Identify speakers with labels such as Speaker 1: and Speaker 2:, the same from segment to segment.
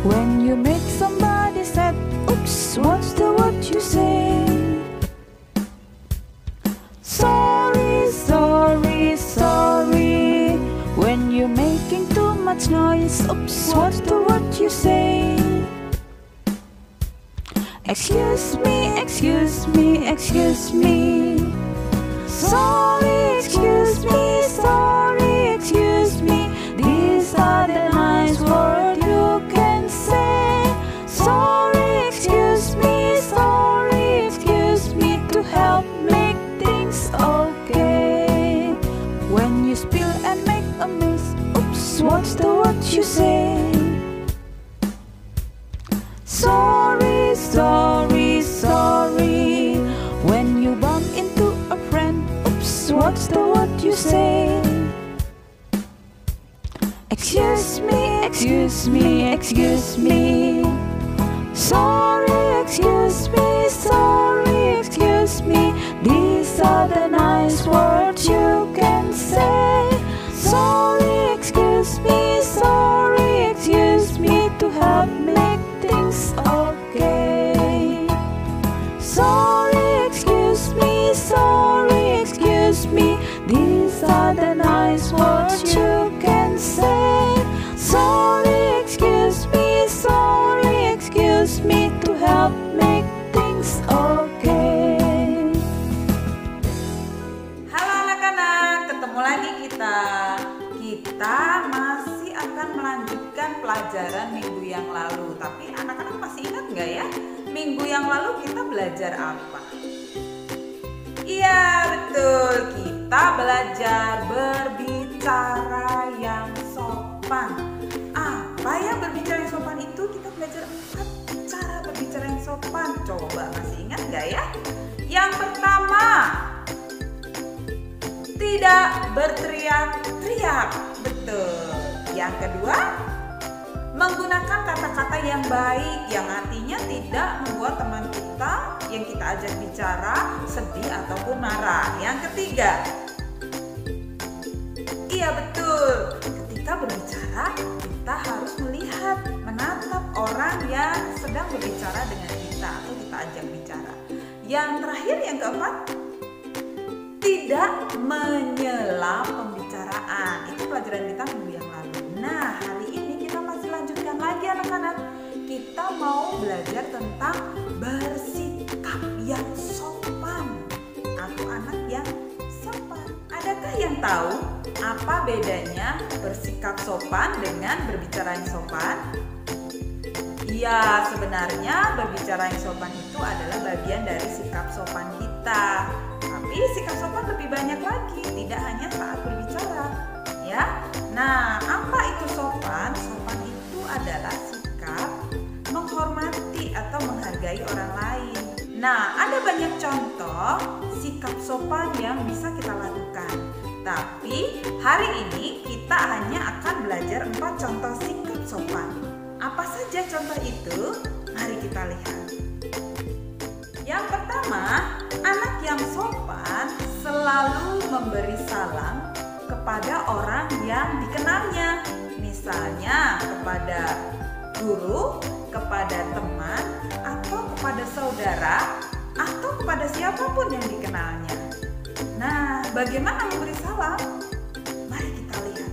Speaker 1: When you make somebody sad, oops, what's the word you say? Sorry, sorry, sorry. When you're making too much noise, oops, what's the word you say? Excuse me, excuse me, excuse me. Sorry, excuse me, sorry, excuse me. These are the nice words you can say. Sorry, excuse me, to help make things okay. When you spill and make a mess, oops, what's the word you say? Sorry, sorry, sorry. When you bump into a friend, oops, what's the word you say? Excuse me, excuse me, excuse me. Sorry, excuse me, sorry, excuse me. These are the nice words you can say. Sorry, excuse me, to help make things okay. Sorry, excuse me, these are the nice words you can say. Sorry, excuse me, to help make things okay.
Speaker 2: Halo anak-anak, ketemu lagi kita. Kita masih akan melanjutkan pelajaran minggu yang lalu. Tapi anak-anak masih ingat nggak ya? Minggu yang lalu kita belajar apa? Iya betul, kita belajar berbicara yang sopan. Apa ya berbicara yang sopan itu? Kita belajar 4 cara berbicara yang sopan. Coba masih ingat nggak ya? Yang pertama, tidak berteriak-teriak. Betul. Yang kedua, menggunakan kata-kata yang baik, yang artinya tidak membuat teman kita yang kita ajak bicara sedih ataupun marah. Yang ketiga, iya betul, ketika berbicara kita harus melihat, menatap orang yang sedang berbicara dengan kita atau kita ajak bicara. Yang terakhir, yang keempat, tidak menyelam pembicaraan. Itu pelajaran kita minggu yang lalu. Nah, hari ini kita masih lanjutkan lagi anak-anak. Kita mau belajar tentang bersikap yang sopan atau anak yang sopan. Adakah yang tahu apa bedanya bersikap sopan dengan berbicara yang sopan? Ya, sebenarnya berbicara yang sopan itu adalah bagian dari sikap sopan kita. Tapi sikap sopan lebih banyak lagi, tidak hanya saat berbicara, ya. Nah, apa itu sopan? Sopan itu adalah sikap menghormati atau menghargai orang lain. Nah, ada banyak contoh sikap sopan yang bisa kita lakukan. Tapi hari ini kita hanya akan belajar 4 contoh sikap sopan. Apa saja contoh itu? Mari kita lihat. Yang pertama, anak yang sopan selalu memberi salam kepada orang yang dikenalnya. Misalnya kepada guru, kepada teman, atau kepada saudara, atau kepada siapapun yang dikenalnya. Nah, bagaimana memberi salam? Mari kita lihat.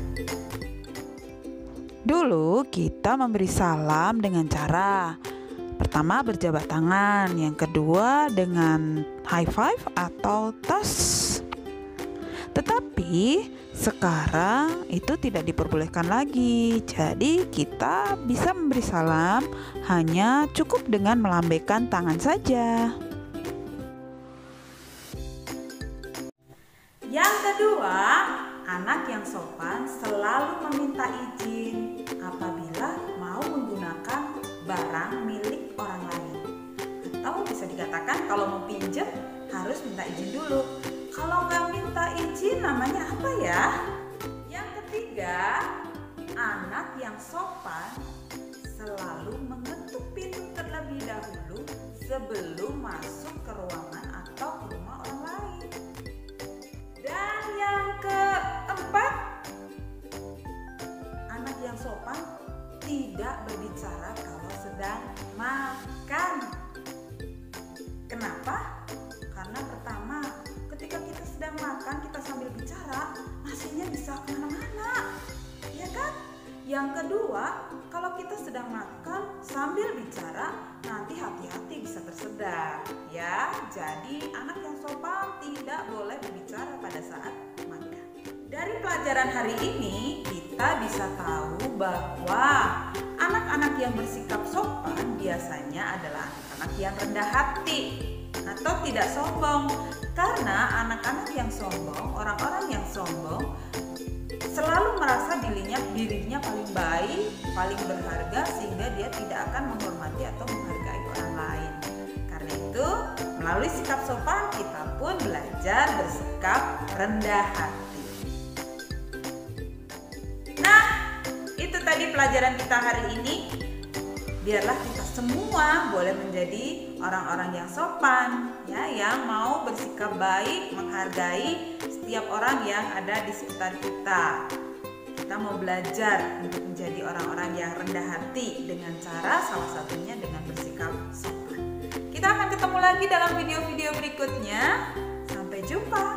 Speaker 1: Dulu kita memberi salam dengan cara pertama berjabat tangan, yang kedua dengan high five atau tos. Tetapi sekarang itu tidak diperbolehkan lagi. Jadi kita bisa memberi salam hanya cukup dengan melambaikan tangan saja.
Speaker 2: Yang kedua, anak yang sopan selalu meminta izin apabila mau menggunakan barang milik orang lain. Atau bisa dikatakan kalau mau pinjam harus minta izin dulu. Kalau nggak minta izin namanya apa ya? Yang ketiga, anak yang sopan selalu mengetuk pintu terlebih dahulu sebelum masuk ke ruangan atau ke rumah orang lain. Dan yang keempat, anak yang sopan tidak berbicara bisa kemana-mana, ya kan? Yang kedua, kalau kita sedang makan sambil bicara, nanti hati-hati bisa tersedak, ya. Jadi anak yang sopan tidak boleh berbicara pada saat makan. Dari pelajaran hari ini, kita bisa tahu bahwa anak-anak yang bersikap sopan biasanya adalah anak-anak yang rendah hati atau tidak sombong. Karena anak-anak yang sombong, orang-orang yang sombong selalu merasa dirinya paling baik, paling berharga, sehingga dia tidak akan menghormati atau menghargai orang lain. Karena itu, melalui sikap sopan kita pun belajar bersikap rendah hati. Nah, itu tadi pelajaran kita hari ini. Biarlah kita semua boleh menjadi orang-orang yang sopan, ya, yang mau bersikap baik, menghargai setiap orang yang ada di sekitar kita. Kita mau belajar untuk menjadi orang-orang yang rendah hati dengan cara salah satunya dengan bersikap sopan. Kita akan ketemu lagi dalam video-video berikutnya. Sampai jumpa.